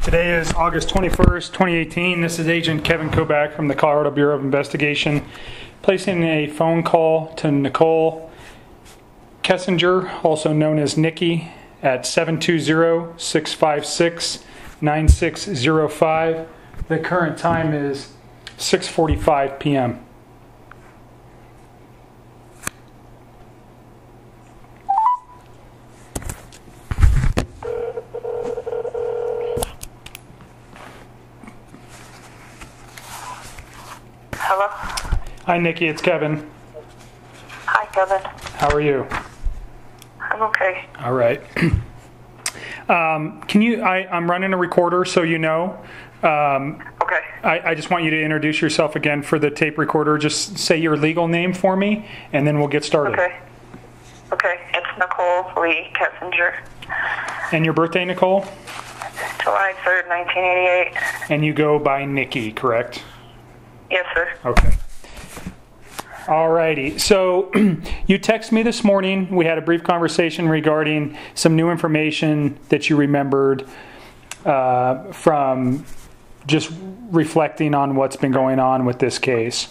Today is August 21st, 2018. This is Agent Kevin Kovac from the Colorado Bureau of Investigation, placing a phone call to Nichole Kessinger, also known as Nikki, at 720-656-9605. The current time is 6:45 p.m. Hello? Hi, Nikki. It's Kevin. Hi, Kevin. How are you? I'm okay. All right. I'm running a recorder, so you know. Okay. I just want you to introduce yourself again for the tape recorder. Just say your legal name for me, and then we'll get started. Okay. Okay. It's Nichole Lee Kessinger. And your birthday, Nichole? July 3rd, 1988. And you go by Nikki, correct? Yes, sir. Okay. Alrighty. So you texted me this morning. We had a brief conversation regarding some new information that you remembered from just reflecting on what's been going on with this case.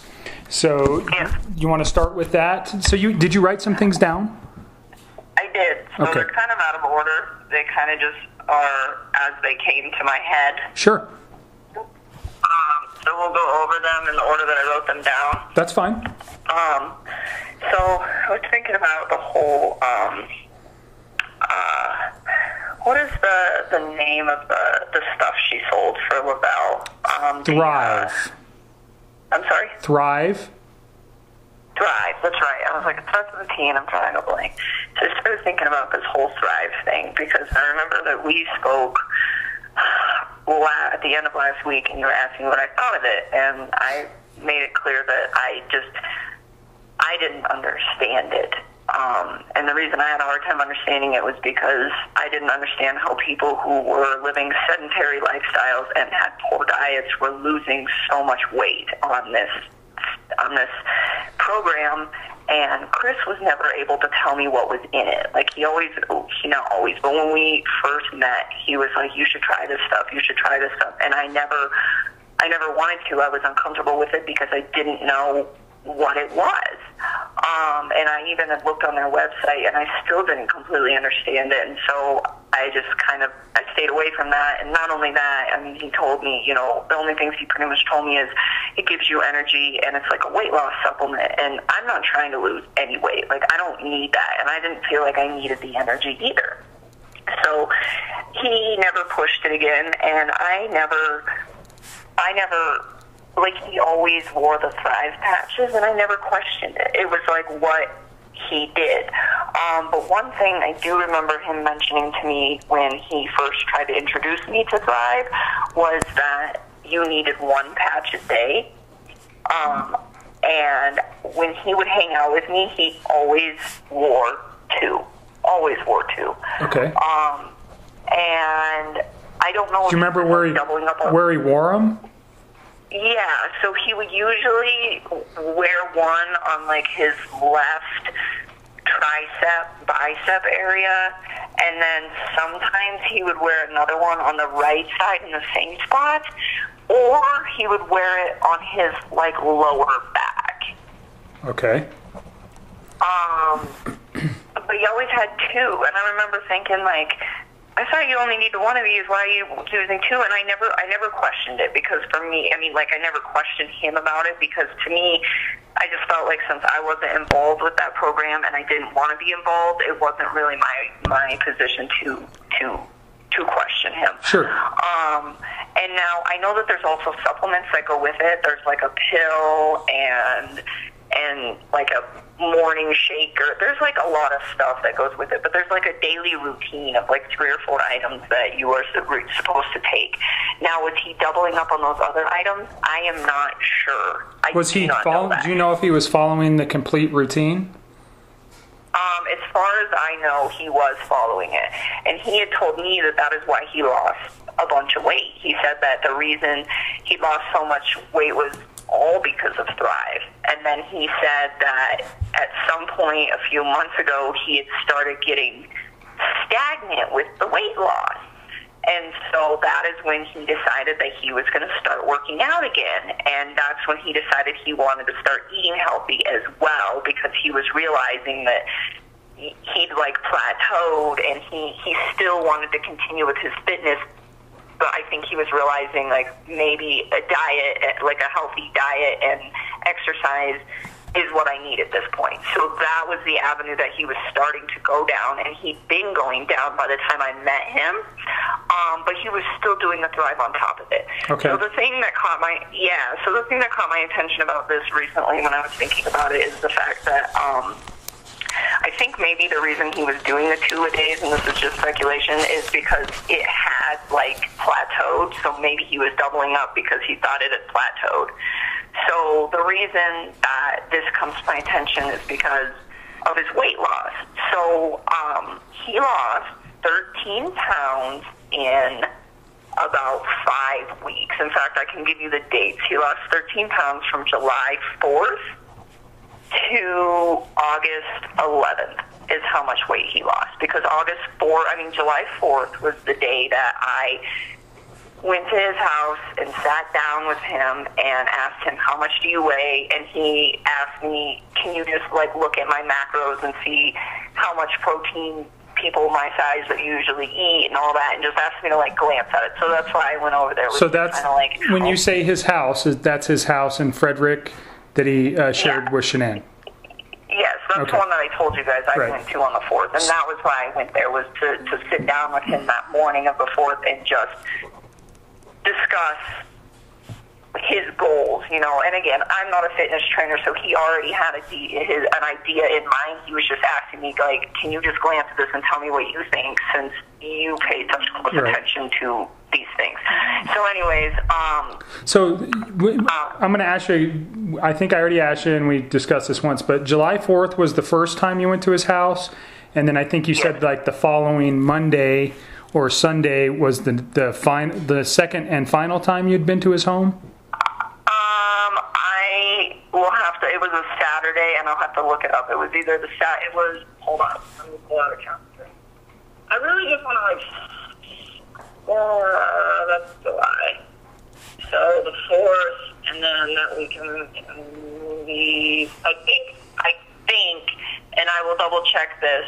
So you want to start with that? So did you write some things down? I did. So Okay. they're kind of out of order. They kind of just are as they came to my head. Sure. So we'll go over them in the order that I wrote them down. That's fine. So I was thinking about the whole, what is the name of the stuff she sold for Lavelle? Thrive. I'm sorry? Thrive. Thrive, that's right. I was like, it starts with a T and I'm trying to blank. So I started thinking about this whole Thrive thing because I remember that we spoke at the end of last week and you were asking what I thought of it, and I made it clear that I didn't understand it. And the reason I had a hard time understanding it was because I didn't understand how people who were living sedentary lifestyles and had poor diets were losing so much weight on this program, and Chris was never able to tell me what was in it. Like he not always, but when we first met, he was like, you should try this stuff, and I never wanted to. I was uncomfortable with it because I didn't know what it was. And I even had looked on their website and I still didn't completely understand it, and so I just I stayed away from that. And not only that, I mean, he told me, the only things he pretty much told me is it gives you energy and it's like a weight loss supplement, and I'm not trying to lose any weight. Like, I don't need that, and I didn't feel like I needed the energy either. So he never pushed it again, and I never like, he always wore the Thrive patches, and I never questioned it. It was like what he did. But one thing I do remember him mentioning to me when he first tried to introduce me to Thrive was that you needed one patch a day. And when he would hang out with me, he always wore two. Always wore two. Okay. And I don't know. Do you remember where he wore them? Yeah, so he would usually wear one on like his left bicep area, and then sometimes he would wear another one on the right side in the same spot, or he would wear it on his like lower back. Okay. But he always had two, and I remember thinking, like, I thought you only needed one of these. Why are you using two? And I never questioned it, because for me, I mean, like, I never questioned him about it, because to me, I just felt like since I wasn't involved with that program and I didn't want to be involved, it wasn't really my position to question him. Sure. And now I know that there's also supplements that go with it. There's like a pill and like a morning shaker. There's like a lot of stuff that goes with it, but there's like a daily routine of like 3 or 4 items that you are supposed to take. Now, was he doubling up on those other items? I am not sure. Was he following? Do you know if he was following the complete routine? As far as I know, he was following it, and he had told me that is why he lost a bunch of weight. He said that the reason he lost so much weight was all because of Thrive. And then he said that at some point a few months ago, he had started getting stagnant with the weight loss. And so so that is when he decided that he was going to start working out again. And that's when he decided he wanted to start eating healthy as well, because he was realizing that he'd like plateaued and he still wanted to continue with his fitness. But I think he was realizing like maybe a diet, like a healthy diet and exercise is what I need at this point. So that was the avenue that he was starting to go down, and he'd been going down by the time I met him, but he was still doing the Thrive on top of it. Okay. So the thing that caught my attention about this recently when I was thinking about it is the fact that I think maybe the reason he was doing the 2-a-days, and this is just speculation, is because it had like plateaued. So maybe he was doubling up because he thought it had plateaued. So the reason that this comes to my attention is because of his weight loss. So he lost 13 pounds in about 5 weeks. In fact, I can give you the dates. He lost 13 pounds from July 4th to August 11th is how much weight he lost. Because July 4th was the day that I went to his house and sat down with him and asked him, how much do you weigh? And he asked me, can you just like look at my macros and see how much protein people my size would usually eat and all that, and just asked me to like glance at it. So that's why I went over there. So that's like, when you say his house, that's his house in Frederick that he shared with Shanann. Yes, that's the one that I told you guys I went to on the 4th, and that was why I went there, was to sit down with him that morning of the 4th and just discuss his goals, you know. And again, I'm not a fitness trainer, so he already had an idea in mind. He was just asking me, like, can you just glance at this and tell me what you think, since you pay such close attention to these things. So anyways, I'm going to ask you, I think I already asked you and we discussed this once, but July 4th was the first time you went to his house, and then I think you said like the following Monday or Sunday was the second and final time you'd been to his home? I will have to, it was a Saturday, and I'll have to look it up. It was either hold on, let me pull out a calendar. I really just want to that's July. So the 4th, and then that weekend, I think, and I will double check this,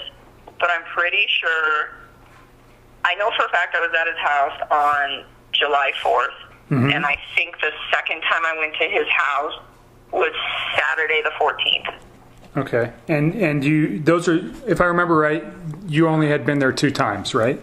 but I'm pretty sure, I know for a fact I was at his house on July 4th, and I think the second time I went to his house was Saturday the 14th. Okay, and those are, if I remember right, you only had been there 2 times, right?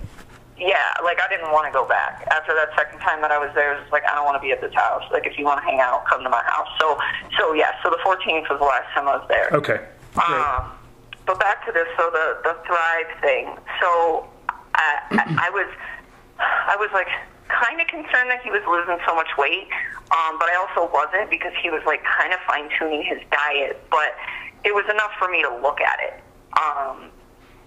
Yeah, like I didn't want to go back. After that second time that I was there, it was like, I don't want to be at this house. Like, if you want to hang out, come to my house. So the 14th was the last time I was there. Okay. But back to this, so the Thrive thing. So I was like kind of concerned that he was losing so much weight, but I also wasn't, because he was like kind of fine tuning his diet. But it was enough for me to look at it.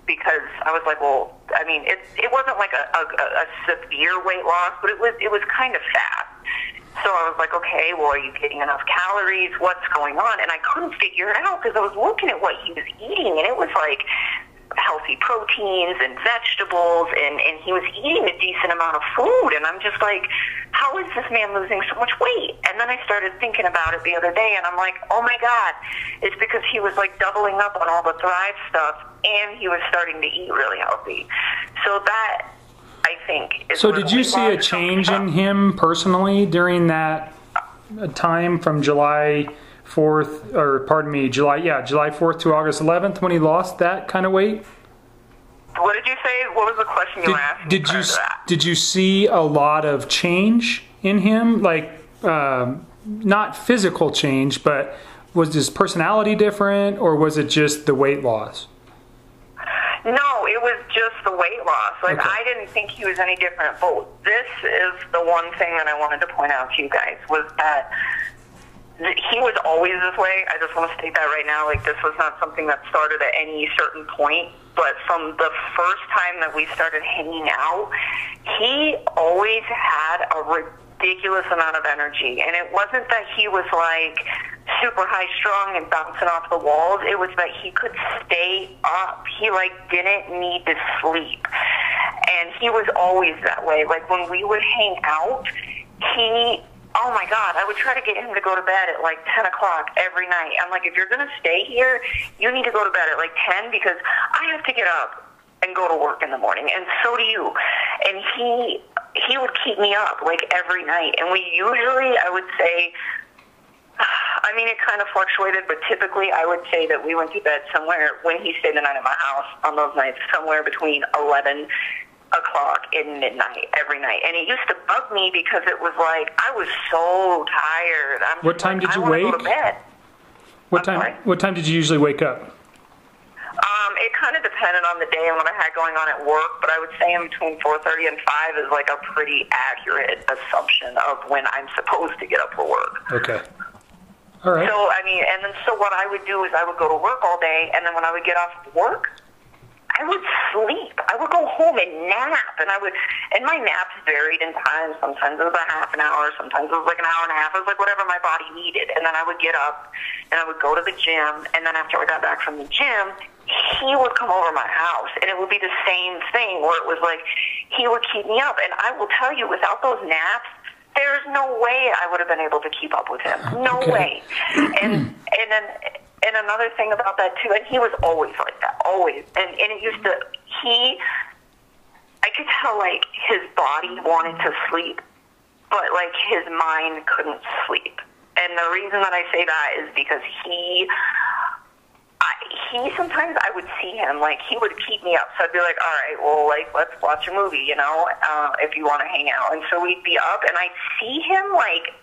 Because I was like, well, I mean, it wasn't like a severe weight loss, but it was kind of fast. So I was like, okay, well, are you getting enough calories? What's going on? And I couldn't figure it out, because I was looking at what he was eating, and it was like healthy proteins and vegetables, and he was eating a decent amount of food. And I'm just like, how is this man losing so much weight? And then I started thinking about it the other day, and I'm like, oh my God, it's because he was like doubling up on all the Thrive stuff, and he was starting to eat really healthy. So that, I think, is. So did you see a change in him personally during that time from July 4th, or pardon me, July 4th to August 11th, when he lost that kind of weight? What did you say? What was the question you asked? Did you see a lot of change in him? Like, not physical change, but was his personality different, or was it just the weight loss? No, it was just the weight loss. Like, okay. I didn't think he was any different. But this is the one thing that I wanted to point out to you guys, was that he was always this way. I just want to state that right now. Like, this was not something that started at any certain point. But from the first time that we started hanging out, he always had a ridiculous amount of energy. And it wasn't that he was like super high strung and bouncing off the walls. It was that he could stay up. He like didn't need to sleep. And he was always that way. Like, when we would hang out, oh my God, I would try to get him to go to bed at like 10 o'clock every night. I'm like, if you're going to stay here, you need to go to bed at like 10 because I have to get up and go to work in the morning, and so do you. And he would keep me up like every night. And we usually, I would say, I mean, it kind of fluctuated, but typically I would say that we went to bed somewhere, when he stayed the night at my house on those nights, somewhere between 11 o'clock and midnight every night. And it used to bug me because it was like, I was so tired. What time did you wake? Go to bed. What time did you usually wake up? It kind of depended on the day and what I had going on at work, but I would say in between 4:30 and 5 is like a pretty accurate assumption of when I'm supposed to get up for work. Okay. All right. So, I mean, and then so what I would do is I would go to work all day, and then when I would get off work, I would sleep. I would go home and nap, and my naps varied in time. Sometimes it was a half an hour, sometimes it was like an hour and a half. It was like whatever my body needed. And then I would get up, and I would go to the gym, and then after I got back from the gym, he would come over my house, and it would be the same thing where it was like he would keep me up. And I will tell you, without those naps, there's no way I would have been able to keep up with him. No way. And then another thing about that too, and he was always like that, always. And it used to, I could tell like his body wanted to sleep, but like his mind couldn't sleep. And the reason that I say that is because he sometimes I would see him, like, he would keep me up. So I'd be like, all right, well, like, let's watch a movie, you know, if you want to hang out. And so we'd be up, and I'd see him, like,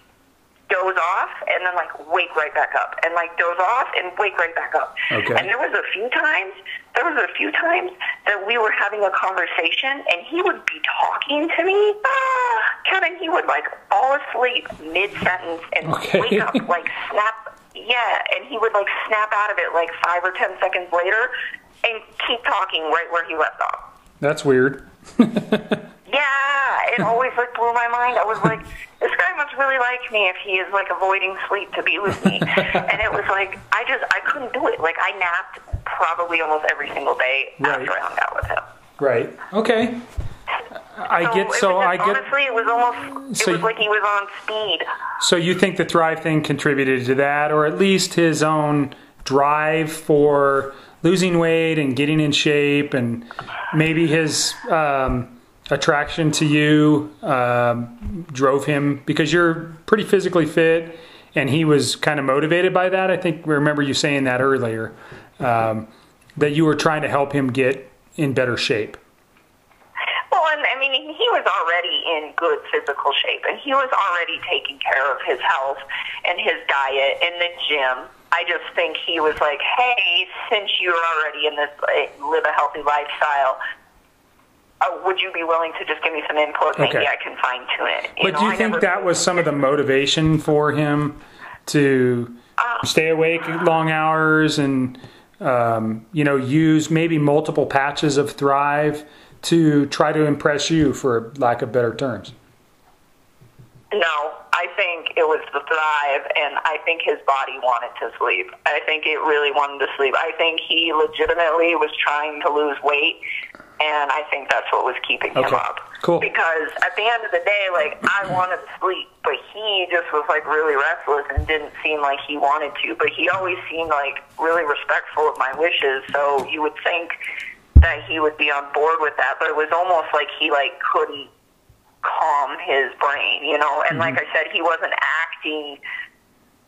doze off, and then, like, wake right back up. And, like, doze off and wake right back up. Okay. And there was a few times that we were having a conversation, and he would be talking to me. Kevin, he would, like, fall asleep mid-sentence and wake up, like, snap. Yeah, and he would, like, snap out of it, like, 5 or 10 seconds later and keep talking right where he left off. That's weird. Yeah, it always, like, blew my mind. I was like, this guy must really like me if he is, like, avoiding sleep to be with me. And it was like, I couldn't do it. Like, I napped probably almost every single day after I hung out with him. Right. Okay. Honestly, it was like he was on speed. So you think the Thrive thing contributed to that, or at least his own drive for losing weight and getting in shape, and maybe his attraction to you drove him, because you're pretty physically fit and he was kind of motivated by that. I think I remember you saying that earlier, that you were trying to help him get in better shape. Well, and I mean, he was already in good physical shape, and he was already taking care of his health and his diet in the gym. I just think he was like, hey, since you're already in this live a healthy lifestyle, would you be willing to just give me some input? Maybe I can fine-tune it. But do you think that was some of the motivation for him to stay awake long hours and, use maybe multiple patches of Thrive to try to impress you, for lack of better terms? No, I think it was the Thrive, and I think his body wanted to sleep. I think it really wanted to sleep. I think he legitimately was trying to lose weight, and I think that's what was keeping him up. Cool. Because at the end of the day, like, I wanted to sleep, but he just was, like, really restless and didn't seem like he wanted to. But he always seemed, like, really respectful of my wishes, so you would think that he would be on board with that. But it was almost like he, like, couldn't calm his brain, you know? And like I said, he wasn't acting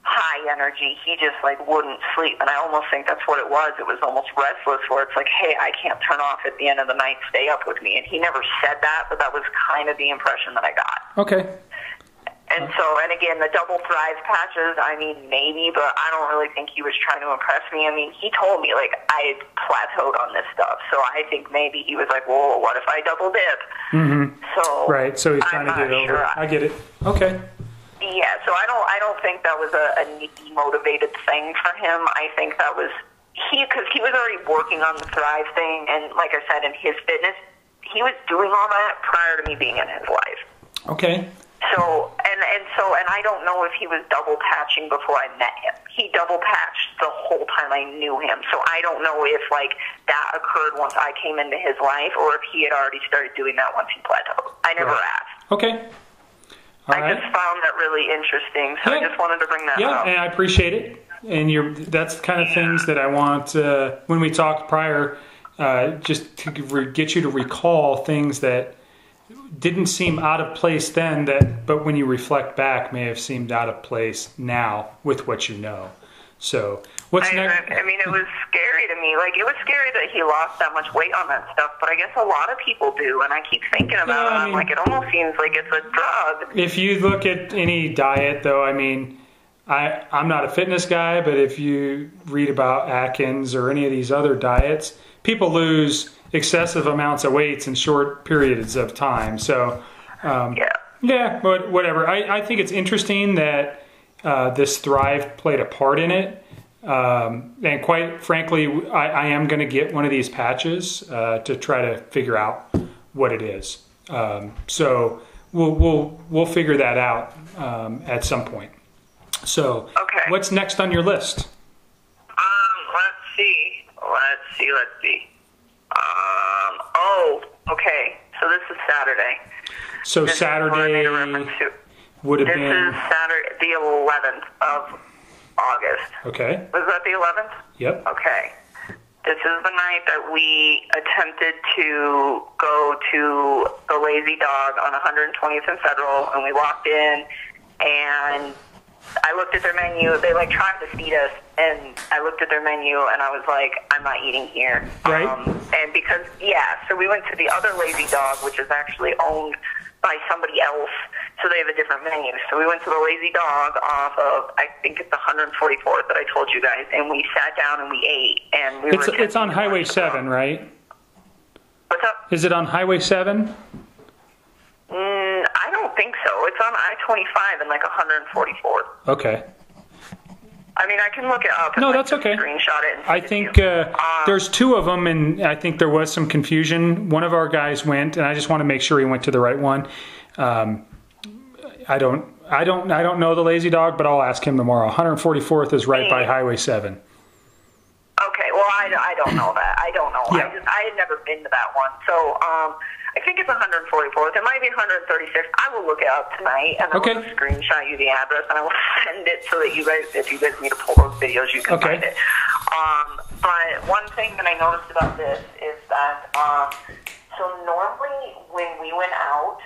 high energy. He just, like, wouldn't sleep. And I almost think that's what it was. It was almost restless, where it's like, hey, I can't turn off at the end of the night. Stay up with me. And he never said that, but that was kind of the impression that I got. Okay. And so, and again, the double Thrive patches, I mean, maybe, but I don't really think he was trying to impress me. I mean, he told me, like, I had plateaued on this stuff. So I think maybe he was like, well, what if I double dip? Mm-hmm. So right, so he's trying to get over it. I get it. Okay. Yeah, so I don't think that was a motivated thing for him. I think that was, because he was already working on the Thrive thing, and like I said, in his fitness, he was doing all that prior to me being in his life. Okay. So, and I don't know if he was double patching before I met him. He double patched the whole time I knew him. So I don't know if like that occurred once I came into his life, or if he had already started doing that once he plateaued. I never asked. Okay. I just found that really interesting, so I just wanted to bring that up. Yeah, and I appreciate it. And that's the kind of things that I want, when we talked prior, just to get you to recall things that didn't seem out of place then, but when you reflect back may have seemed out of place now with what you know. So what's next? I mean, it was scary to me. Like, it was scary that he lost that much weight on that stuff, but I guess a lot of people do, and I keep thinking about it. I'm like, it almost seems like it's a drug. If you look at any diet, though, I mean, I'm not a fitness guy, but if you read about Atkins or any of these other diets, people lose excessive amounts of weights in short periods of time. So, yeah, but whatever. I think it's interesting that this Thrive played a part in it. And quite frankly, I am going to get one of these patches to try to figure out what it is. So we'll figure that out at some point. So what's next on your list? Let's see. Okay. So this is Saturday. So this Saturday would have been... This is Saturday, the 11th of August. Okay. Was that the 11th? Yep. Okay. This is the night that we attempted to go to the Lazy Dog on 120th and Federal, and we walked in, and I looked at their menu. They tried to feed us, and I looked at their menu, and I was like, I'm not eating here. Right. And because, so we went to the other Lazy Dog, which is actually owned by somebody else, so they have a different menu. So we went to the Lazy Dog off of, I think it's the 144th that I told you guys, and we sat down and we ate. And it's on Highway 7, right? What's up? Is it on Highway 7? I don't think so. It's on I-25 and 144th. Okay. I mean, I can look it up. No, that's okay. Screenshot it. I think there's two of them, and I think there was some confusion. One of our guys went, and I just want to make sure he went to the right one. I don't know the Lazy Dog, but I'll ask him tomorrow. 144th is right by Highway 7. Okay. Well, I don't know that. I don't know. Yeah. I had never been to that one, so I think it's 144th. It might be 136th. I will look it up tonight, and I will screenshot you the address, and I will send it so that you guys, if you guys need to pull those videos, you can find it. But one thing that I noticed about this is that, so normally when we went out,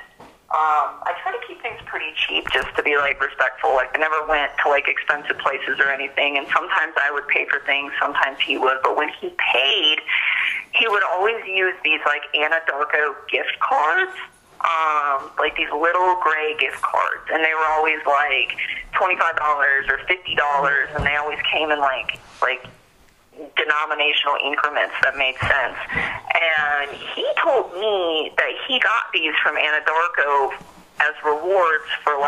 I try to keep things pretty cheap just to be respectful. I never went to expensive places or anything, and sometimes I would pay for things, sometimes he would, but when he paid, he would always use these Anadarko gift cards, these little gray gift cards, and they were always $25 or $50, and they always came in denominational increments that made sense. And he told me that he got these from Anadarko as rewards for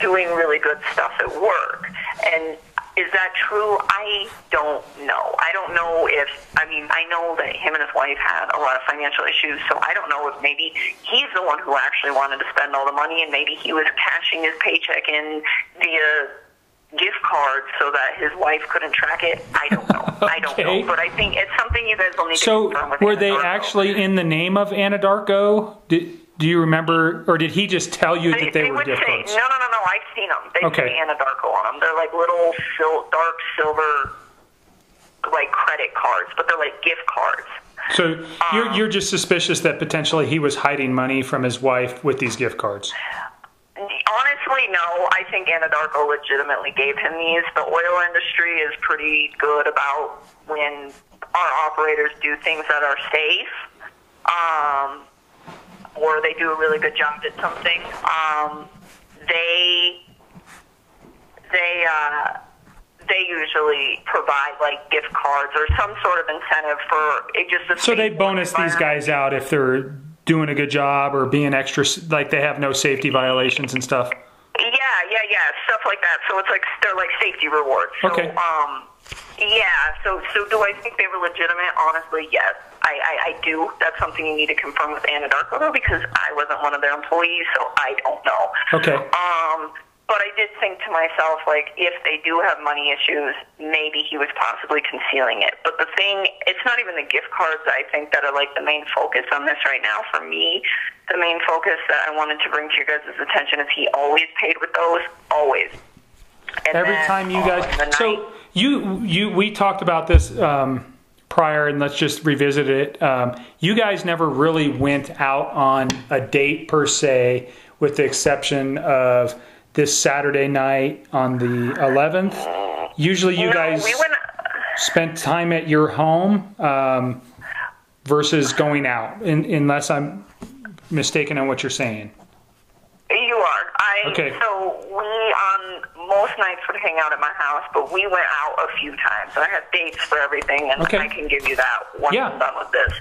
doing really good stuff at work. And is that true? I don't know. I don't know if, I know that him and his wife had a lot of financial issues, so I don't know if maybe he's the one who actually wanted to spend all the money, and maybe he was cashing his paycheck in via gift cards so that his wife couldn't track it. I don't know. I don't know. But I think it's something you guys will need to confirm with So were they Anadarko. actually in the name of Anadarko? Do you remember, or did he just tell you that they were gift cards? No. I've seen them. They say Anadarko on them. They're little dark silver, credit cards, but they're gift cards. So you're just suspicious that potentially he was hiding money from his wife with these gift cards? Honestly, no. I think Anadarko legitimately gave him these. The oil industry is pretty good about when our operators do things that are safe, or they do a really good job at something. They usually provide gift cards or some sort of incentive for it. So they bonus these guys out if they're doing a good job or being extra, they have no safety violations and stuff. Yeah, stuff like that. So it's they're safety rewards. So, okay. So do I think they were legitimate? Honestly, yes. I do. That's something you need to confirm with Anadarko, though, because I wasn't one of their employees, so I don't know. Okay. But I did think to myself, like, if they do have money issues, maybe he was possibly concealing it. But the thing, it's not even the gift cards, I think, that are, like, the main focus on this right now. For me, the main focus that I wanted to bring to your guys' attention is he always paid with those, always. And every time you guys... So we talked about this prior, and let's just revisit it. You guys never really went out on a date, per se, with the exception of this Saturday night on the 11th. Usually you guys spent time at your home versus going out, unless I'm mistaken on what you're saying. You are. Okay. So we, on most nights, would hang out at my house, but we went out a few times. And I have dates for everything, and okay. I can give you that once I'm done with this.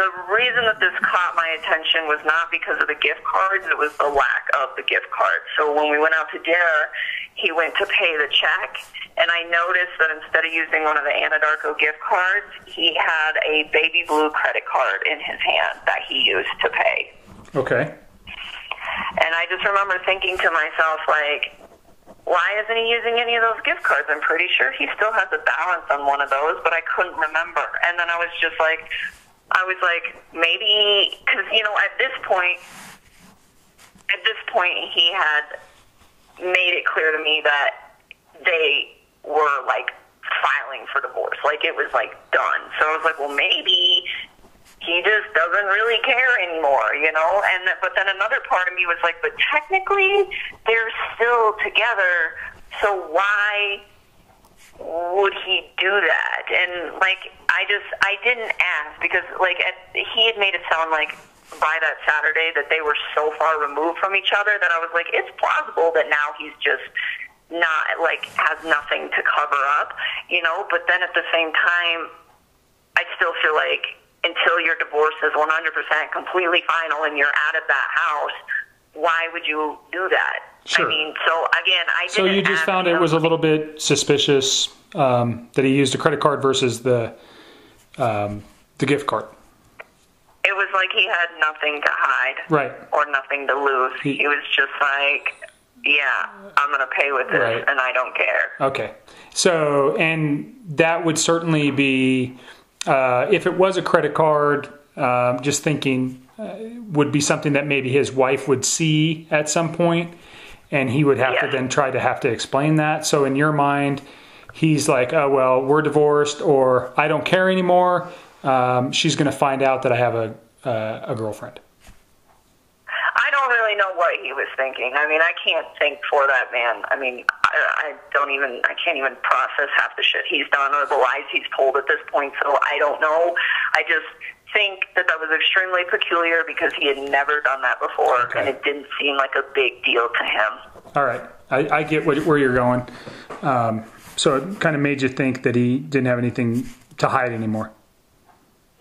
The reason that this caught my attention was not because of the gift cards, it was the lack of the gift cards. So when we went out to dinner, he went to pay the check, and I noticed that instead of using one of the Anadarko gift cards, he had a baby blue credit card in his hand that he used to pay. Okay. And I just remember thinking to myself, like, why isn't he using any of those gift cards? I'm pretty sure he still has a balance on one of those, but I couldn't remember. And then I was like, maybe, because, you know, at this point, he had made it clear to me that they were, like, filing for divorce. Like, it was, like, done. So I was like, well, maybe he just doesn't really care anymore, you know? But then another part of me was like, but technically, they're still together, so why would he do that? And, like, I didn't ask because, like, he had made it sound like by that Saturday that they were so far removed from each other that I was like, it's plausible that now he's just not, like, has nothing to cover up, you know? But then at the same time, I still feel like until your divorce is 100% completely final and you're out of that house, why would you do that? Sure. I mean, so again, I didn't. So you just found it was a little bit suspicious that he used a credit card versus the gift card. It was like he had nothing to hide, right, or nothing to lose. He was just like, yeah, I'm going to pay with this, right, and I don't care. Okay. So, and that would certainly be, if it was a credit card, just thinking, would be something that maybe his wife would see at some point, and he would have to then have to explain that. So in your mind, he's like, oh, well, we're divorced, or I don't care anymore. She's going to find out that I have a girlfriend. I don't really know what he was thinking. I mean, I can't think for that man. I mean, I can't even process half the shit he's done or the lies he's told at this point, so I don't know. I just think that was extremely peculiar because he had never done that before, and it didn't seem like a big deal to him. All right. I get where you're going. So it kind of made you think that he didn't have anything to hide anymore.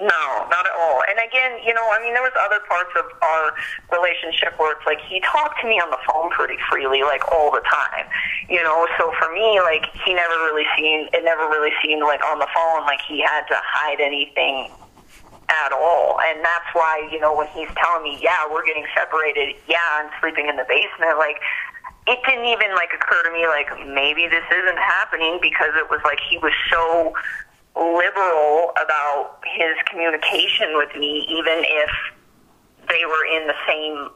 No, not at all. And again, you know, I mean, there was other parts of our relationship where it's like he talked to me on the phone pretty freely, like all the time, you know. So for me, like it never really seemed like on the phone like he had to hide anything at all. And that's why, you know, when he's telling me, yeah, we're getting separated, yeah, I'm sleeping in the basement, like it didn't even like occur to me like maybe this isn't happening because it was like he was so liberal about his communication with me, even if they were in the same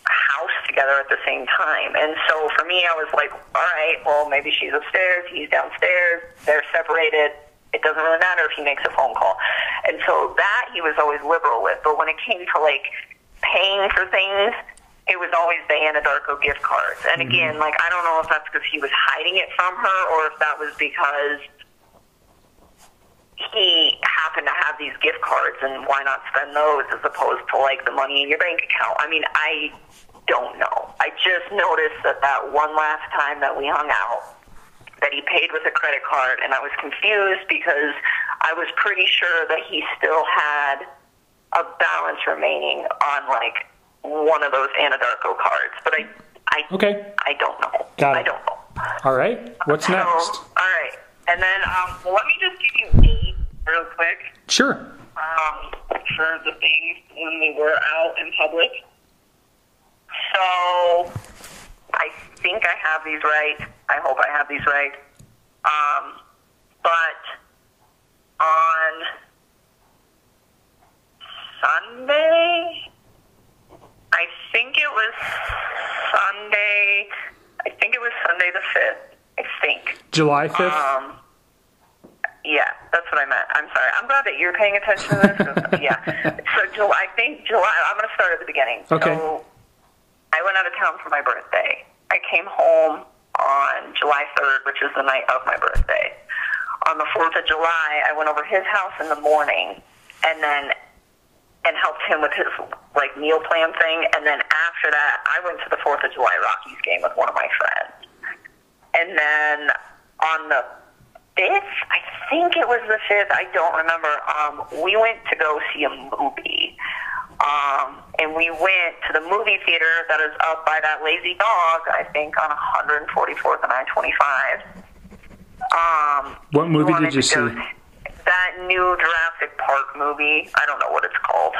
house together at the same time. And so for me, I was like, all right, well, maybe she's upstairs, he's downstairs, they're separated. It doesn't really matter if he makes a phone call. And so that he was always liberal with. But when it came to like paying for things, it was always the Anadarko gift cards. And again, like, I don't know if that's because he was hiding it from her or if that was because he happened to have these gift cards and why not spend those as opposed to like the money in your bank account. I mean, I don't know. I just noticed that one last time that we hung out that he paid with a credit card, and I was confused because I was pretty sure that he still had a balance remaining on like one of those Anadarko cards, but I don't know. Got it. I don't know. All right. What's next? All right. And then let me just give you 8 real quick. Sure. for the things when we were out in public. So I think I have these right. I hope I have these right. But on Sunday, I think it was Sunday. I think it was Sunday the 5th. I think. July 5th? Yeah, that's what I meant. I'm sorry. I'm glad that you're paying attention to this. Yeah. So I think July, I'm going to start at the beginning. Okay. So I went out of town for my birthday. I came home on July 3rd, which is the night of my birthday. On the 4th of July, I went over his house in the morning and helped him with his meal plan thing. And then after that, I went to the 4th of July Rockies game with one of my friends. And then on the 5th, I think it was the 5th, I don't remember, we went to go see a movie. And we went to the movie theater that is up by that lazy dog, I think, on 144th and I-25. What movie did you see? That new Jurassic Park movie. I don't know what it's called.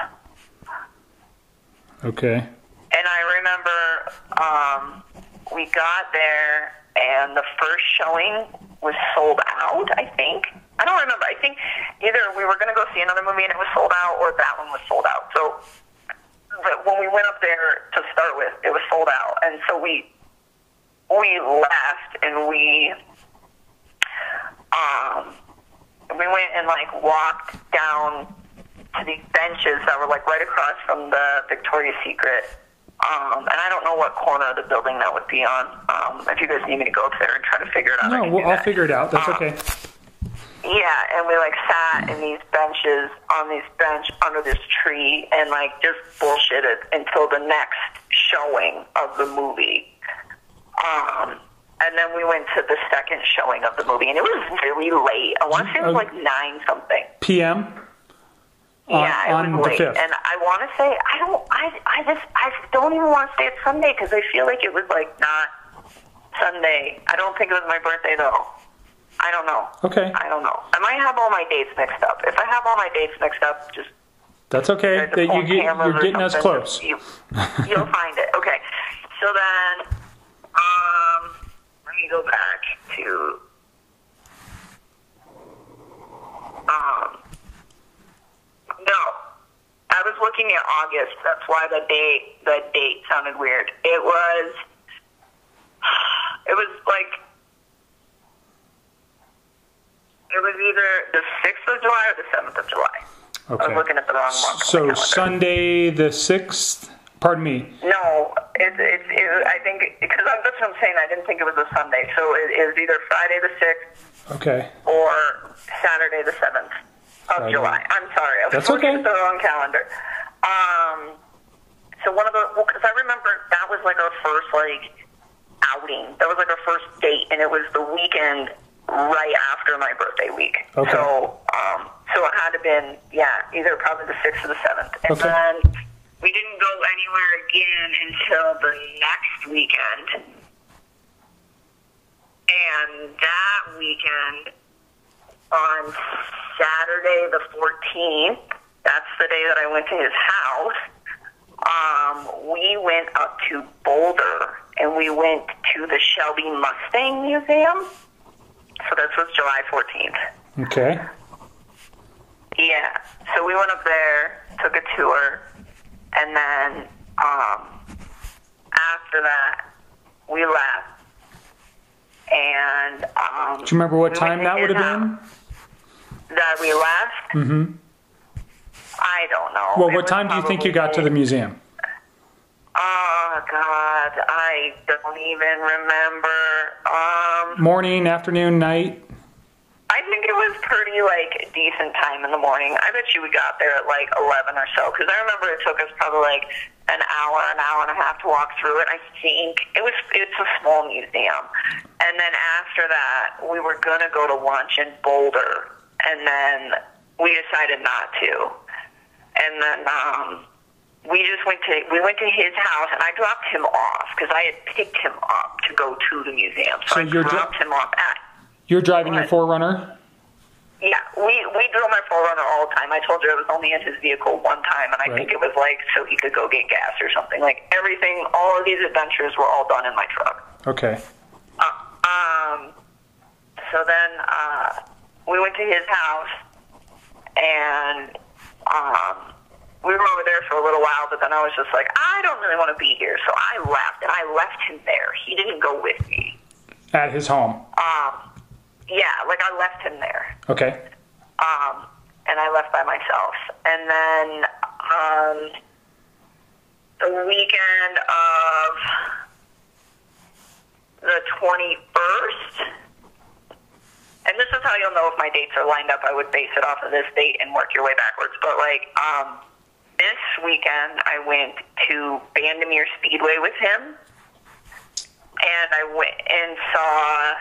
Okay. And I remember we got there, and the first showing was sold out, I think. I don't remember. I think either we were going to go see another movie and it was sold out, or that one was sold out. So when we went up there to start with, it was sold out. And so we left, and we went and walked down to these benches that were right across from the Victoria's Secret. And I don't know what corner of the building that would be on. If you guys need me to go up there and try to figure it out. No, I'll figure it out. That's okay. Yeah, and we sat in these benches on this bench under this tree and just bullshitted until the next showing of the movie. And then we went to the second showing of the movie, and it was really late. I want to say it was 9 something p.m. Yeah, it was late. 5th. And I want to say I don't even want to say it's Sunday because I feel like it was not Sunday. I don't think it was my birthday though. I don't know. Okay. I don't know. I might have all my dates mixed up. If I have all my dates mixed up, just that's okay. You're getting us close. You'll find it. Okay. So then, let me go back to no. I was looking at August. That's why the date sounded weird. It was either the 6th of July or the 7th of July. Okay. I was looking at the wrong month. So Sunday the 6th? Pardon me. No, I think, because that's what I'm saying. I didn't think it was a Sunday. So it was either Friday the 6th okay. or Saturday the 7th of July. I'm sorry. I was looking at the wrong calendar. So because I remember that was our first outing. That was our first date, and it was the weekend right after my birthday week. Okay. So it had to have been, either probably the 6th or the 7th. And then we didn't go anywhere again until the next weekend. And that weekend, on Saturday the 14th, that's the day that I went to his house, we went up to Boulder, and we went to the Shelby Mustang Museum. So this was July 14th. Okay. Yeah. So we went up there, took a tour, and then after that, we left. And do you remember what time that would have been? That we left? Mm-hmm. I don't know. Well, what time do you think you got to the museum? Oh, God. I don't even remember. Morning, afternoon, night? I think it was pretty, decent time in the morning. I bet you we got there at, 11 or so, because I remember it took us probably, an hour and a half to walk through it. I think it's a small museum. And then after that, we were going to go to lunch in Boulder, and then we decided not to. And then we went to his house, and I dropped him off because I had picked him up to go to the museum. So I dropped him off at. You're driving your 4Runner? Yeah, we drove my 4Runner all the time. I told you I was only in his vehicle one time, and I think it was like so he could go get gas or something. Like everything, all of these adventures were all done in my truck. Okay. So then we went to his house, and we were over there for a little while, but then I was just like, I don't really want to be here, so I left, and I left him there. He didn't go with me. At his home? Yeah, like I left him there. Okay. And I left by myself. And then the weekend of the 21st, and this is how you'll know if my dates are lined up. I would base it off of this date and work your way backwards. But like this weekend, I went to Vandermeer Speedway with him, and I went and saw,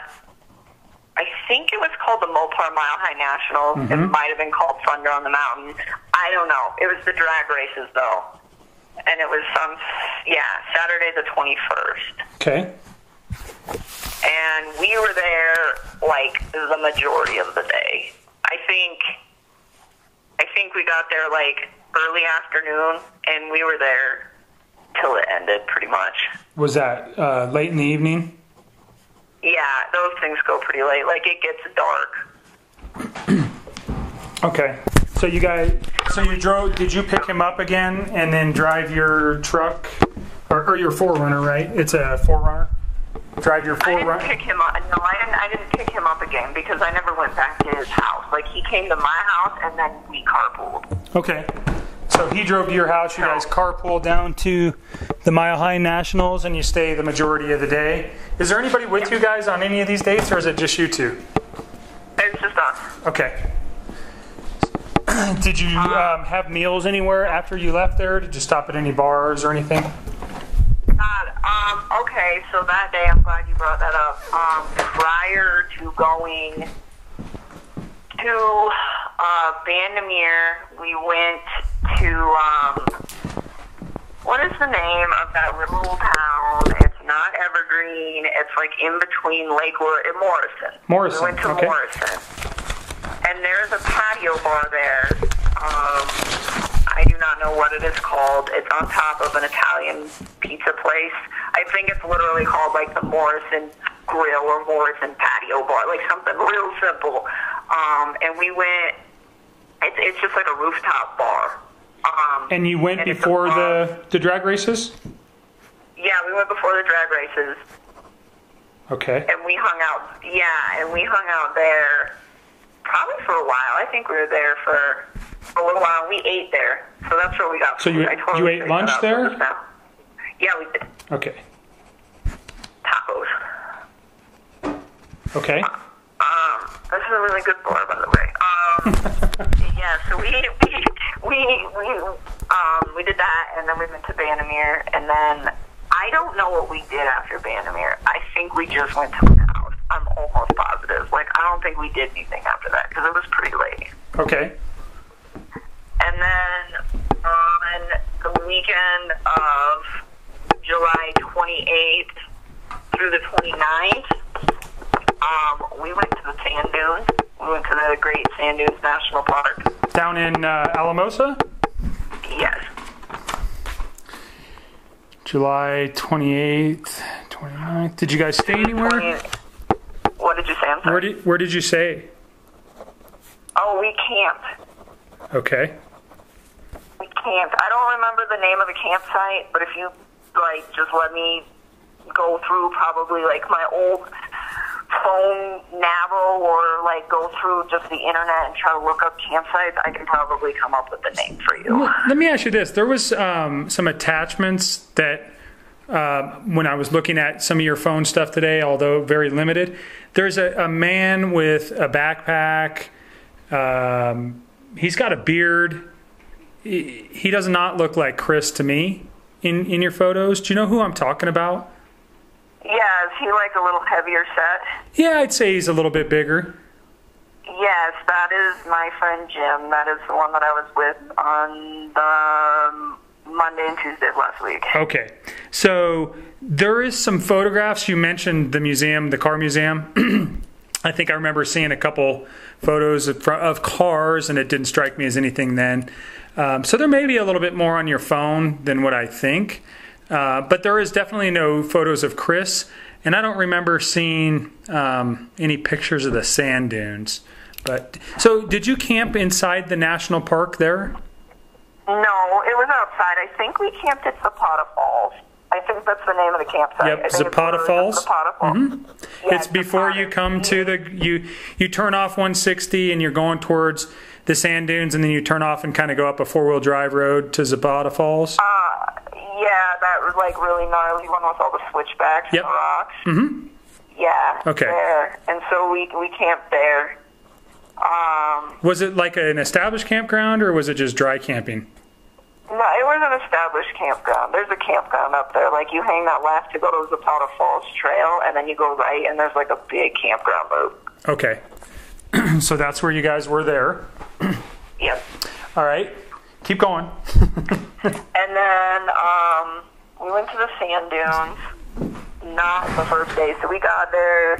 I think it was called the Mopar Mile High Nationals. It might have been called Thunder on the Mountain. I don't know. It was the drag races, though. And it was Saturday the 21st. Okay. And we were there, like, the majority of the day. I think we got there, like, early afternoon, and we were there till it ended, pretty much. Was that late in the evening? Yeah, those things go pretty late. Like, it gets dark. Okay. So you drove, did you pick him up again and then drive your truck, or your 4Runner, right? It's a 4Runner? Drive your 4Runner? I didn't pick him up. No, I didn't pick him up again because I never went back to his house. Like, he came to my house and then we carpooled. Okay. So he drove to your house, you guys carpool down to the Mile High Nationals, and you stay the majority of the day. Is there anybody with you guys on any of these dates, or is it just you two? It's just us. Okay. Did you have meals anywhere after you left there? Did you stop at any bars or anything? Okay, so that day, I'm glad you brought that up. Prior to going to Vandermeer, we went to, what is the name of that little town? It's not Evergreen. It's like in between Lakewood and Morrison. Morrison, We went to okay. Morrison. And there's a patio bar there. I do not know what it is called. It's on top of an Italian pizza place. I think it's literally called like the Morrison Grill or Morrison Patio Bar, like something real simple. And we went, it's just like a rooftop bar. And you went before the drag races? Yeah, we went before the drag races. Okay. And we hung out, there probably for a while. I think we were there for a little while. We ate there. So that's where we got So food. you ate lunch there? Yeah, we did. Okay. Tacos. Okay. This is a really good bar, by the way. Yeah, so we did that, and then we went to Vandermeer, and then I don't know what we did after Vandermeer. I think we just went to my house. I'm almost positive. Like, I don't think we did anything after that, because it was pretty late. Okay. And then on the weekend of July 28th through the 29th, we went to the sand dunes. We went to the Great Sand Dunes National Park. Down in Alamosa? Yes. July 28th, 29th. Did you guys stay anywhere? What did you say? I'm sorry. Where did you stay? Oh, we camped. Okay. We camped. I don't remember the name of the campsite, but if you, like, just let me go through probably, like, my old phone nav or, like, go through just the internet and try to look up campsites, I can probably come up with the name for you. Well, let me ask you this. There was some attachments that when I was looking at some of your phone stuff today, although very limited, there's a man with a backpack. He's got a beard. He does not look like Chris to me in your photos. Do you know who I'm talking about? Yeah, is he like a little heavier set? Yeah, I'd say he's a little bit bigger. Yes, that is my friend Jim. That is the one that I was with on the Monday and Tuesday of last week. Okay. So there is some photographs. You mentioned the museum, the car museum. I think I remember seeing a couple photos of cars, and it didn't strike me as anything then. So there may be a little bit more on your phone than what I think. But there is definitely no photos of Chris. And I don't remember seeing any pictures of the sand dunes. But so did you camp inside the national park there? No, it was outside. I think we camped at Zapata Falls. I think that's the name of the campsite. Yep, Zapata Falls. Zapata Falls. Mm-hmm. Yeah, it's before you come to the you turn off 160 and you're going towards the sand dunes, and then you turn off and kind of go up a 4-wheel drive road to Zapata Falls. Yeah, that was like really gnarly one with all the switchbacks and the rocks. Mm-hmm. Yeah. Okay. There. And so we camped there. Was it like an established campground, or was it just dry camping? No, it was an established campground. There's a campground up there. Like, you hang that left to go to the Zapata Falls Trail, and then you go right, and there's like a big campground loop. Okay. So that's where you guys were there. Yep. All right. Keep going. And then we went to the sand dunes. Not the first day, so we got there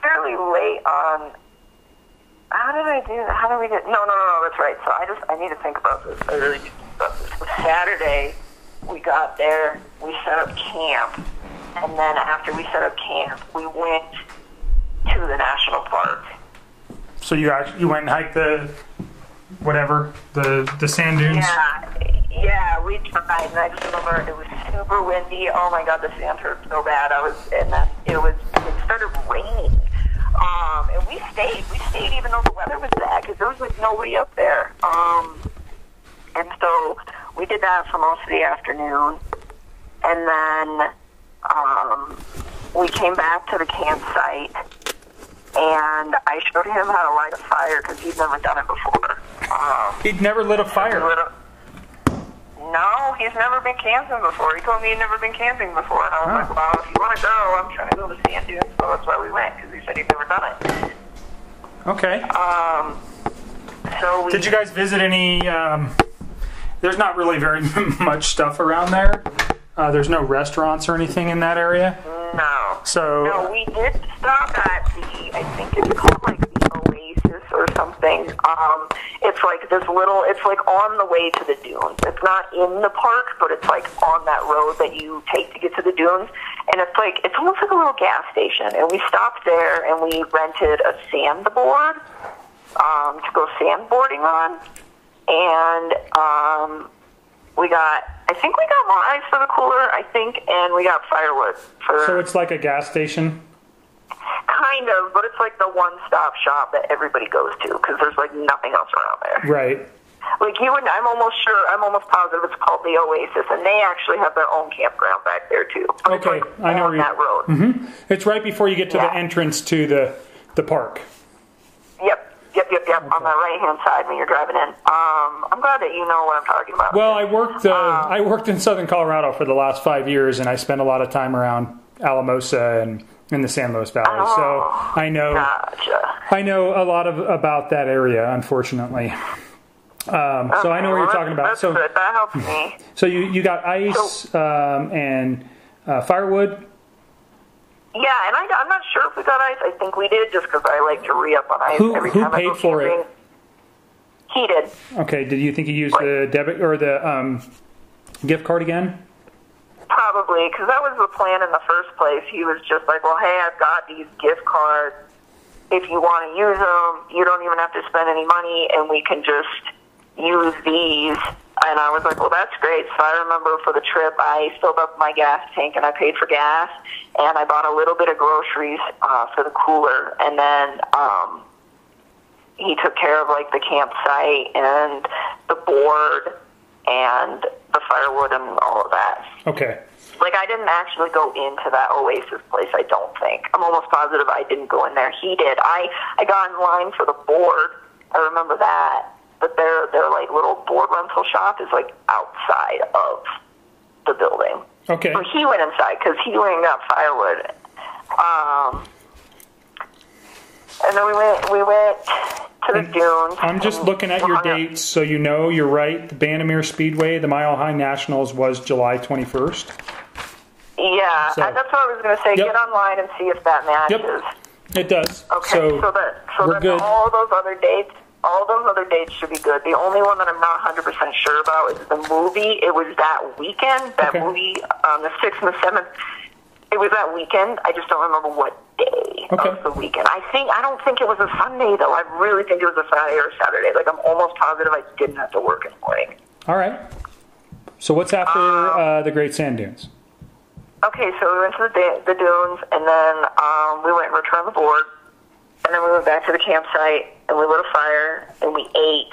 fairly late on. How did we do that? No, that's right. So I need to think about this. I really need to think about this. So Saturday, we got there, we set up camp, and then after we set up camp, we went to the national park. So you went and hiked the sand dunes? Yeah, we tried, and I just remember it was super windy. Oh my God, the sand hurt so bad. It started raining. And we stayed even though the weather was bad, because there was like nobody up there. And so we did that for most of the afternoon, and then we came back to the campsite, and I showed him how to light a fire because he'd never done it before. He'd never lit a fire? No, he's never been camping before. He told me he'd never been camping before, and I was like, well, if you want to go, I'm trying to go to the sand dunes, so that's why we went, because he said he'd never done it. Okay. So did you guys visit any, there's not really very much stuff around there. There's no restaurants or anything in that area? No. So we did stop at I think it's called like the Oasis or something. It's like this little, it's like on the way to the dunes. It's not in the park, but it's like on that road that you take to get to the dunes. And it's almost like a little gas station. And we stopped there and we rented a sandboard to go sandboarding on. And I think we got more ice for the cooler, and we got firewood. So it's like a gas station? Kind of, but it's like the one-stop shop that everybody goes to, because there's like nothing else around there. Right. Like I'm almost positive it's called the Oasis, and they actually have their own campground back there too. But okay, it's like I know on that road. Mm-hmm. It's right before you get to the entrance to the park. Yep. Okay. On the right-hand side when you're driving in. I'm glad that you know what I'm talking about. Well, I worked in Southern Colorado for the last 5 years, and I spent a lot of time around Alamosa and in the San Luis Valley. So I know a lot about that area, unfortunately. So I know what you're talking about. That's good. That helps me. So you got ice and firewood. Yeah, and I'm not sure if we got ice. I think we did, just because I like to re-up on ice every time I go camping. Who paid for it? He did. Okay, did you think he used the debit or the gift card again? Probably, because that was the plan in the first place. He was just like, well, hey, I've got these gift cards. If you want to use them, you don't even have to spend any money, and we can just use these. And I was like, well, that's great. So I remember for the trip, I filled up my gas tank, and I paid for gas, and I bought a little bit of groceries for the cooler. And then he took care of, like, the campsite and the board and the firewood and all of that. Okay. Like, I didn't actually go into that Oasis place, I don't think. I'm almost positive I didn't go in there. He did. I got in line for the board. I remember that. But their like little board rental shop is like outside of the building. Okay. So he went inside because he went and got firewood. And then we went to the dunes. I'm just looking at your dates, so you know you're right. The Bandimere Speedway, the Mile High Nationals was July 21st. Yeah, So, that's what I was going to say. yep. Get online and see if that matches. Yep, it does. Okay, so we're then good. all those other dates should be good. The only one that I'm not 100% sure about is the movie. It was that weekend, that movie on the 6th and the 7th. It was that weekend. I just don't remember what day of the weekend. I don't think it was a Sunday, though. I really think it was a Friday or a Saturday. Like, I'm almost positive I didn't have to work in the morning. All right. So what's after the Great Sand Dunes? Okay, so we went to the dunes, and then we went and returned the board, and then we went back to the campsite, and we lit a fire, and we ate,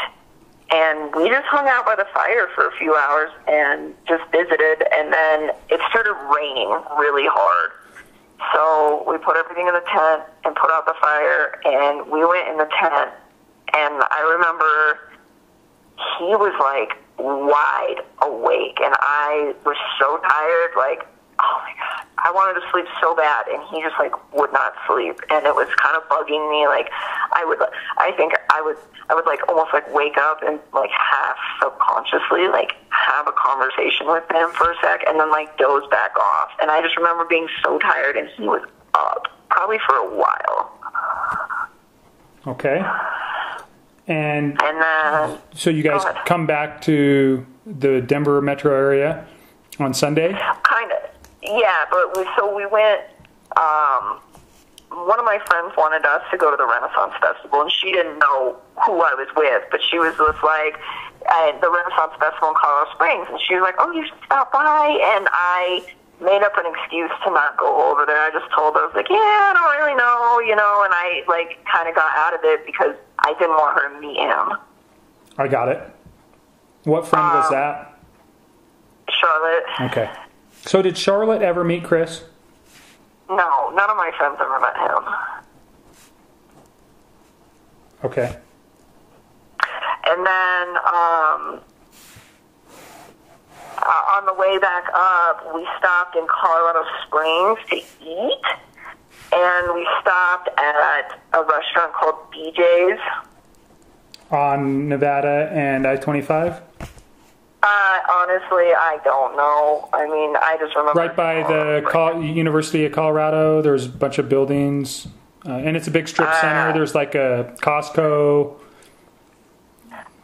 and we just hung out by the fire for a few hours and just visited, and then it started raining really hard. So we put everything in the tent and put out the fire, and we went in the tent, and I remember he was, like, wide awake, and I was so tired, like, oh my God, I wanted to sleep so bad, and he just, like, would not sleep, and it was kind of bugging me. Like, I would like almost like wake up and like half subconsciously like have a conversation with him for a sec, and then like doze back off. And I just remember being so tired, and he was up probably for a while. Okay. And then so you guys come back to the Denver metro area on Sunday? Kind of. Yeah, but we went, one of my friends wanted us to go to the Renaissance Festival, and she didn't know who I was with, but she was just like, the Renaissance Festival in Colorado Springs, and she was like, oh, you should stop by, and I made up an excuse to not go over there. I just told her, I was like, yeah, I don't really know, and I, like, kind of got out of it because I didn't want her to meet him. I got it. What friend was that? Charlotte. Okay. So did Charlotte ever meet Chris? No, none of my friends ever met him. Okay. And then on the way back up, we stopped in Colorado Springs to eat, and we stopped at a restaurant called BJ's. On Nevada and I-25? Honestly, I don't know. I mean, I just remember... Right by the University of Colorado, there's a bunch of buildings, and it's a big strip center. There's like a Costco.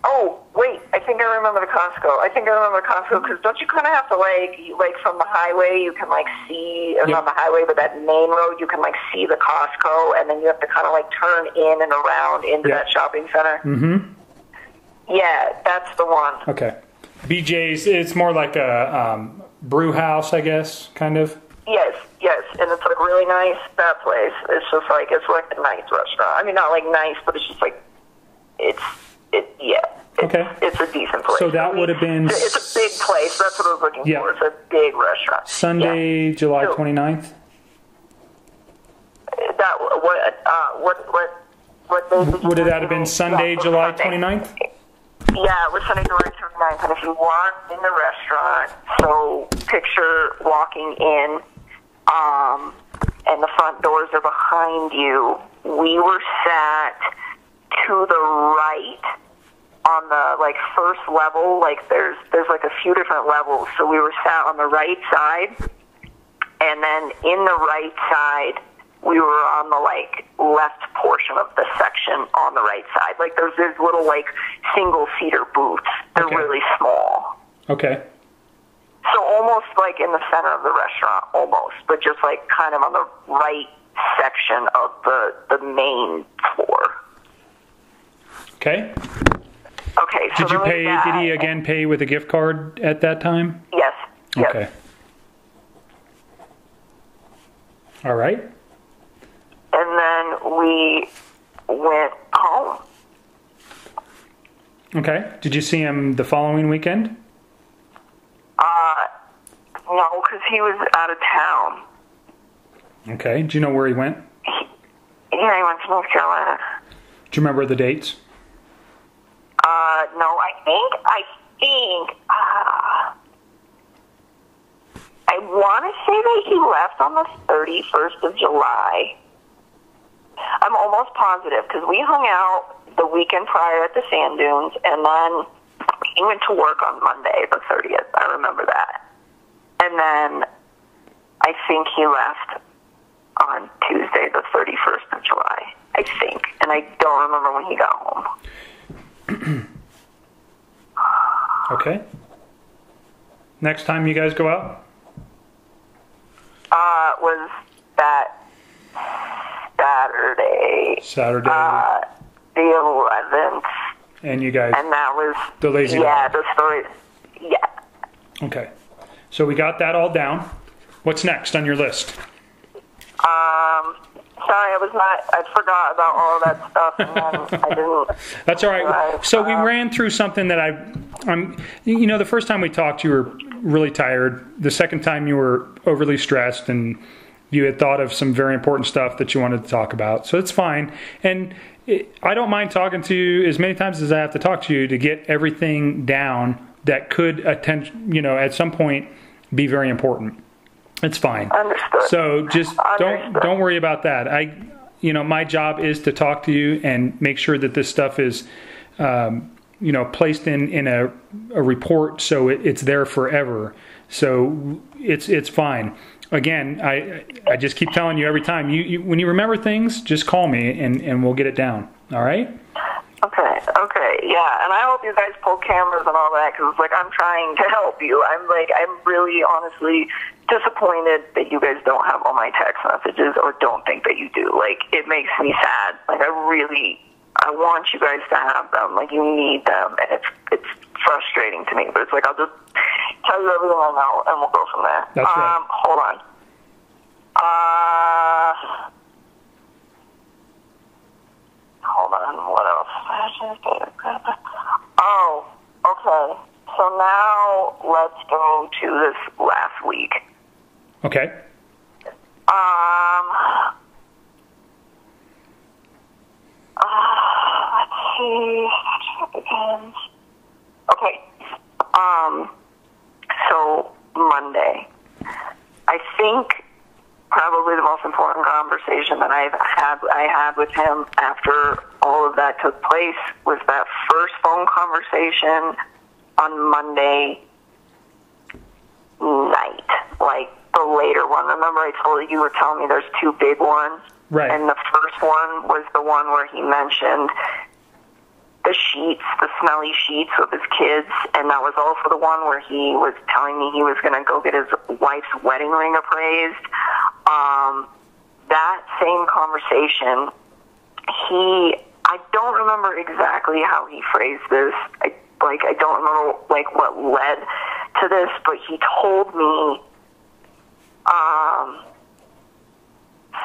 Oh, wait, I think I remember the Costco. Because don't you kind of have to, like from the highway, you can, like, see... Yep. Not the highway, but that main road, you can, like, see the Costco, and then you have to kind of, like, turn in and around into that shopping center. Mm-hmm. Yeah, that's the one. Okay. BJ's, it's more like a brew house, I guess, kind of. Yes, and it's like really nice. That place, it's just like a nice restaurant. I mean, not like nice, but it's just like it's a decent place. So that would have been. It's a big place. That's what I was looking for. It's a big restaurant. Sunday, July 29th. That what day would that have been? Sunday, July 29th. Yeah, it was Sunday, July 29th, and if you walk in the restaurant, so picture walking in, and the front doors are behind you, we were sat to the right on the, like, first level, like, there's like, a few different levels, so we were sat on the right side, and then in the right side, we were on the, like, left portion of the section on the right side. Like, there's these little, like, single-seater booths. They're really small. Okay. So almost, like, in the center of the restaurant, almost, but just, like, kind of on the right section of the main floor. Okay. Okay, so did he again pay with a gift card at that time? Yes. Okay. All right. And then we went home. Okay. Did you see him the following weekend? No, because he was out of town. Okay. Do you know where he went? He went to North Carolina. Do you remember the dates? No, I want to say that he left on the 31st of July. I'm almost positive, because we hung out the weekend prior at the sand dunes, and then he went to work on Monday, the 30th. I remember that. And then I think he left on Tuesday, the 31st of July. I think. And I don't remember when he got home. Okay. Next time you guys go out? Was that Saturday. The 11th. And you guys... And that was... The lazy Yeah, dog. the story... Yeah. Okay. So we got that all down. What's next on your list? Sorry, I forgot about all of that stuff, and then I didn't... That's all right. So we ran through something that the first time we talked, you were really tired. The second time you were overly stressed, and you had thought of some very important stuff that you wanted to talk about. So it's fine. And I don't mind talking to you as many times as I have to talk to you to get everything down that could at some point be very important. It's fine. Understood. So just don't worry about that. My job is to talk to you and make sure that this stuff is, placed in a report so it's there forever. So it's fine. Again, I just keep telling you every time. When you remember things, just call me and we'll get it down. All right? Okay, yeah, and I hope you guys pull cameras and all that, because, I'm trying to help you. I'm really, honestly disappointed that you guys don't have all my text messages, or don't think that you do. It makes me sad. I want you guys to have them. You need them, and it's frustrating to me, but it's I'll just tell you everything I know, and we'll go from there. That's right. Hold on. Hold on, what else? Oh, okay. So now let's go to this last week. Okay. Let's see. Okay. So Monday. I think probably the most important conversation that I had with him after all of that took place was that first phone conversation on Monday night, the later one. Remember I told you were telling me there's two big ones? Right. And the first one was the one where he mentioned the sheets, the smelly sheets with his kids, and that was also the one where he was telling me he was going to go get his wife's wedding ring appraised. That same conversation, I don't remember exactly how he phrased this. I don't remember what led to this, but he told me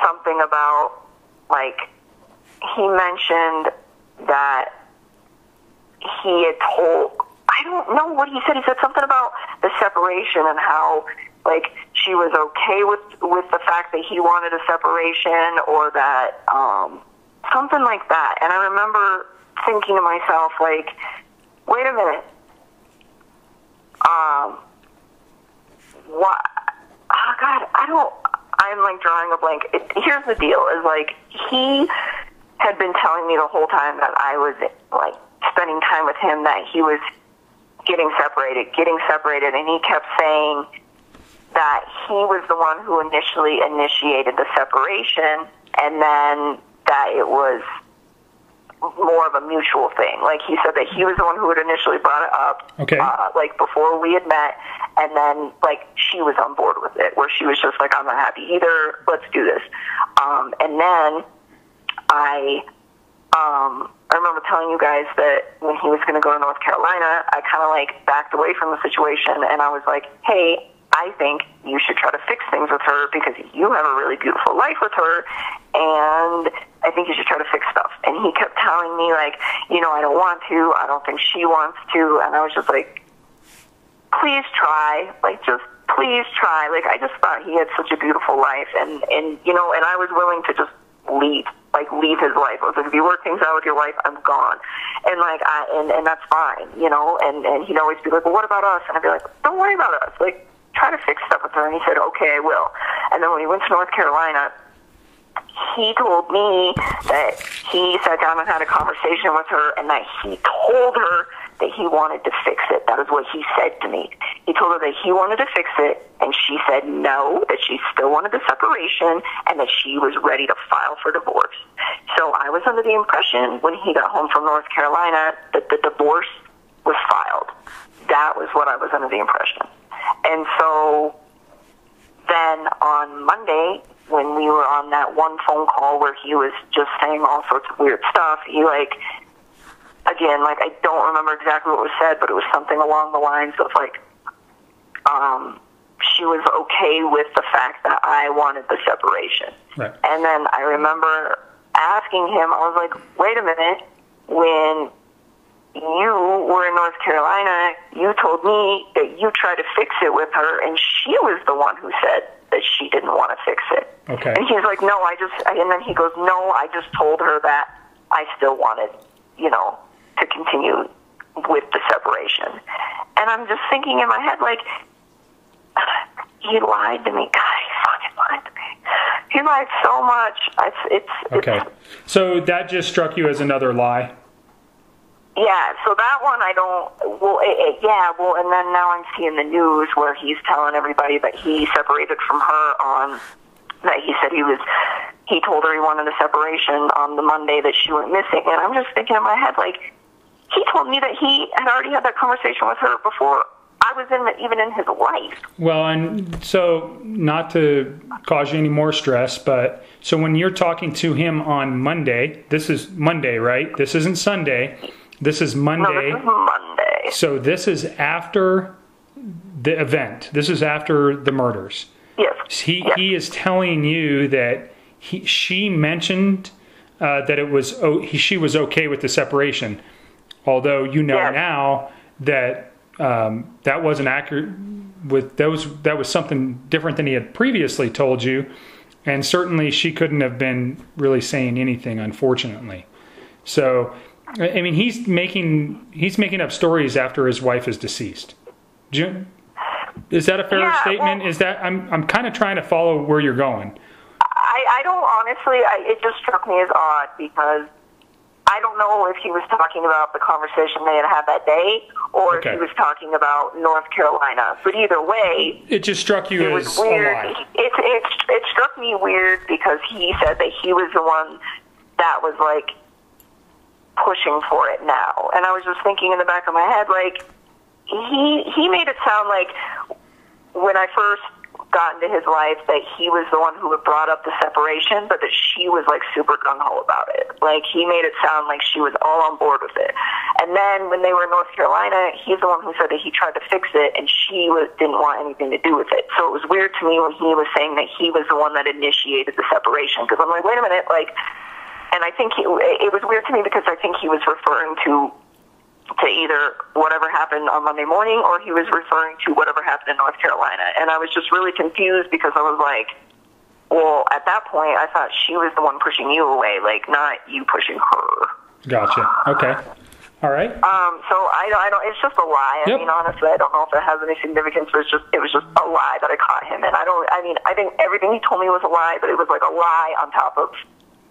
something about he mentioned that he had told, I don't know what he said. He said something about the separation and how she was okay with the fact that he wanted a separation, or that something like that. And I remember thinking to myself, wait a minute, what? Oh God, I'm drawing a blank. Here's the deal: is he had been telling me the whole time that I was spending time with him that he was getting separated, and he kept saying that he was the one who initially initiated the separation, and then that it was more of a mutual thing. He said that he was the one who had initially brought it up, okay, before we had met, and then she was on board with it, where she was just I'm not happy either, let's do this. And then I remember telling you guys that when he was going to go to North Carolina, I kind of backed away from the situation, and I was hey, I think you should try to fix things with her, because you have a really beautiful life with her, and I think you should try to fix stuff. And he kept telling me I don't want to, I don't think she wants to, and I was just please try, just please try. I just thought he had such a beautiful life, and I was willing to just leave his life. I was if you work things out with your wife, I'm gone. And and that's fine, and he'd always be well, what about us? And I'd be don't worry about us. Try to fix stuff with her. And he said, okay, I will. And then when he went to North Carolina, he told me that he sat down and had a conversation with her, and that he told her that he wanted to fix it. That is what he said to me. He told her that he wanted to fix it, and she said no, that she still wanted the separation, and that she was ready to file for divorce. So I was under the impression when he got home from North Carolina that the divorce was filed. That was what I was under the impression. And so then on Monday, when we were on that one phone call where he was just saying all sorts of weird stuff, he again, I don't remember exactly what was said, but it was something along the lines of she was okay with the fact that I wanted the separation. Right. And then I remember asking him, I was like, wait a minute, when you were in North Carolina, you told me that you tried to fix it with her, and she was the one who said that she didn't want to fix it. Okay. And he's like, no, and then he goes, no, I just told her that I still wanted, to continue with the separation. And I'm just thinking in my head, he lied to me. God, he fucking lied to me. He lied so much. Okay. So that just struck you as another lie? Yeah, so that one I don't, and then now I'm seeing the news where he's telling everybody that he separated from her that he said he told her he wanted a separation on the Monday that she went missing. And I'm just thinking in my head, he told me that he had already had that conversation with her before I was even in his life. Well, and so not to cause you any more stress, but so when you're talking to him on Monday, this is Monday, right? This isn't Sunday. This is Monday. No, this is Monday. So this is after the event. This is after the murders. Yes. He is telling you that she mentioned that it was she was okay with the separation, although now that that wasn't accurate with those. That was something different than he had previously told you, and certainly she couldn't have been really saying anything, unfortunately. So, I mean, he's making up stories after his wife is deceased. Is that a fair statement? Well, is that I'm kind of trying to follow where you're going. I don't honestly. It just struck me as odd because I don't know if he was talking about the conversation they had that day or if he was talking about North Carolina. But either way, it just struck you as weird. A lie. It struck me weird because he said that he was the one that was pushing for it now, and I was just thinking in the back of my head, he made it sound like when I first got into his life that he was the one who had brought up the separation, but that she was super gung-ho about it. He made it sound like she was all on board with it. And then when they were in North Carolina, he's the one who said that he tried to fix it and she didn't want anything to do with it. So it was weird to me when he was saying that he was the one that initiated the separation, because I'm like, wait a minute, and I think it was weird to me because I think he was referring to either whatever happened on Monday morning or he was referring to whatever happened in North Carolina. And I was just really confused because I was like, well, at that point, I thought she was the one pushing you away, not you pushing her. Gotcha. Okay. All right. So I don't, it's just a lie. I mean, honestly, I don't know if it has any significance, but it was just a lie that I caught him in. I think everything he told me was a lie, but it was a lie on top of,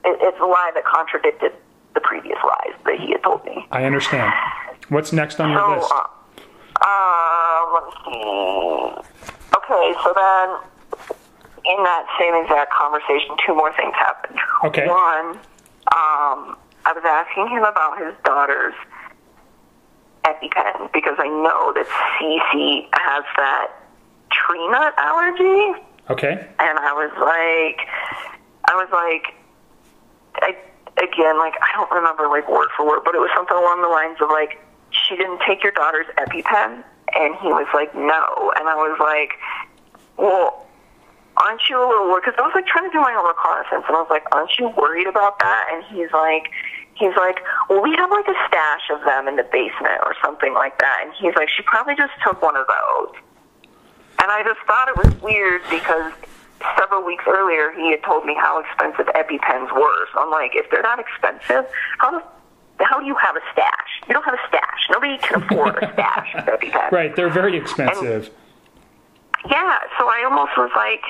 it's a lie that contradicted the previous lies that he had told me. I understand. What's next on your list? Let me see. Okay, so then in that same exact conversation, two more things happened. Okay. One, I was asking him about his daughter's EpiPen because I know that Cece has that tree nut allergy. Okay. And I was like, I don't remember word for word, but it was something along the lines of she didn't take your daughter's EpiPen, and he was like, no, and I was like, well, aren't you a little worried? Because I was trying to do my own reconnaissance, and I was like, aren't you worried about that? And he's like, well, we have a stash of them in the basement or something like that, and he's like, she probably just took one of those. And I just thought it was weird because several weeks earlier he had told me how expensive EpiPens were. So I'm like, if they're not expensive, how do you have a stash? You don't have a stash. Nobody can afford a stash of EpiPens. Right, they're very expensive. So I almost was like,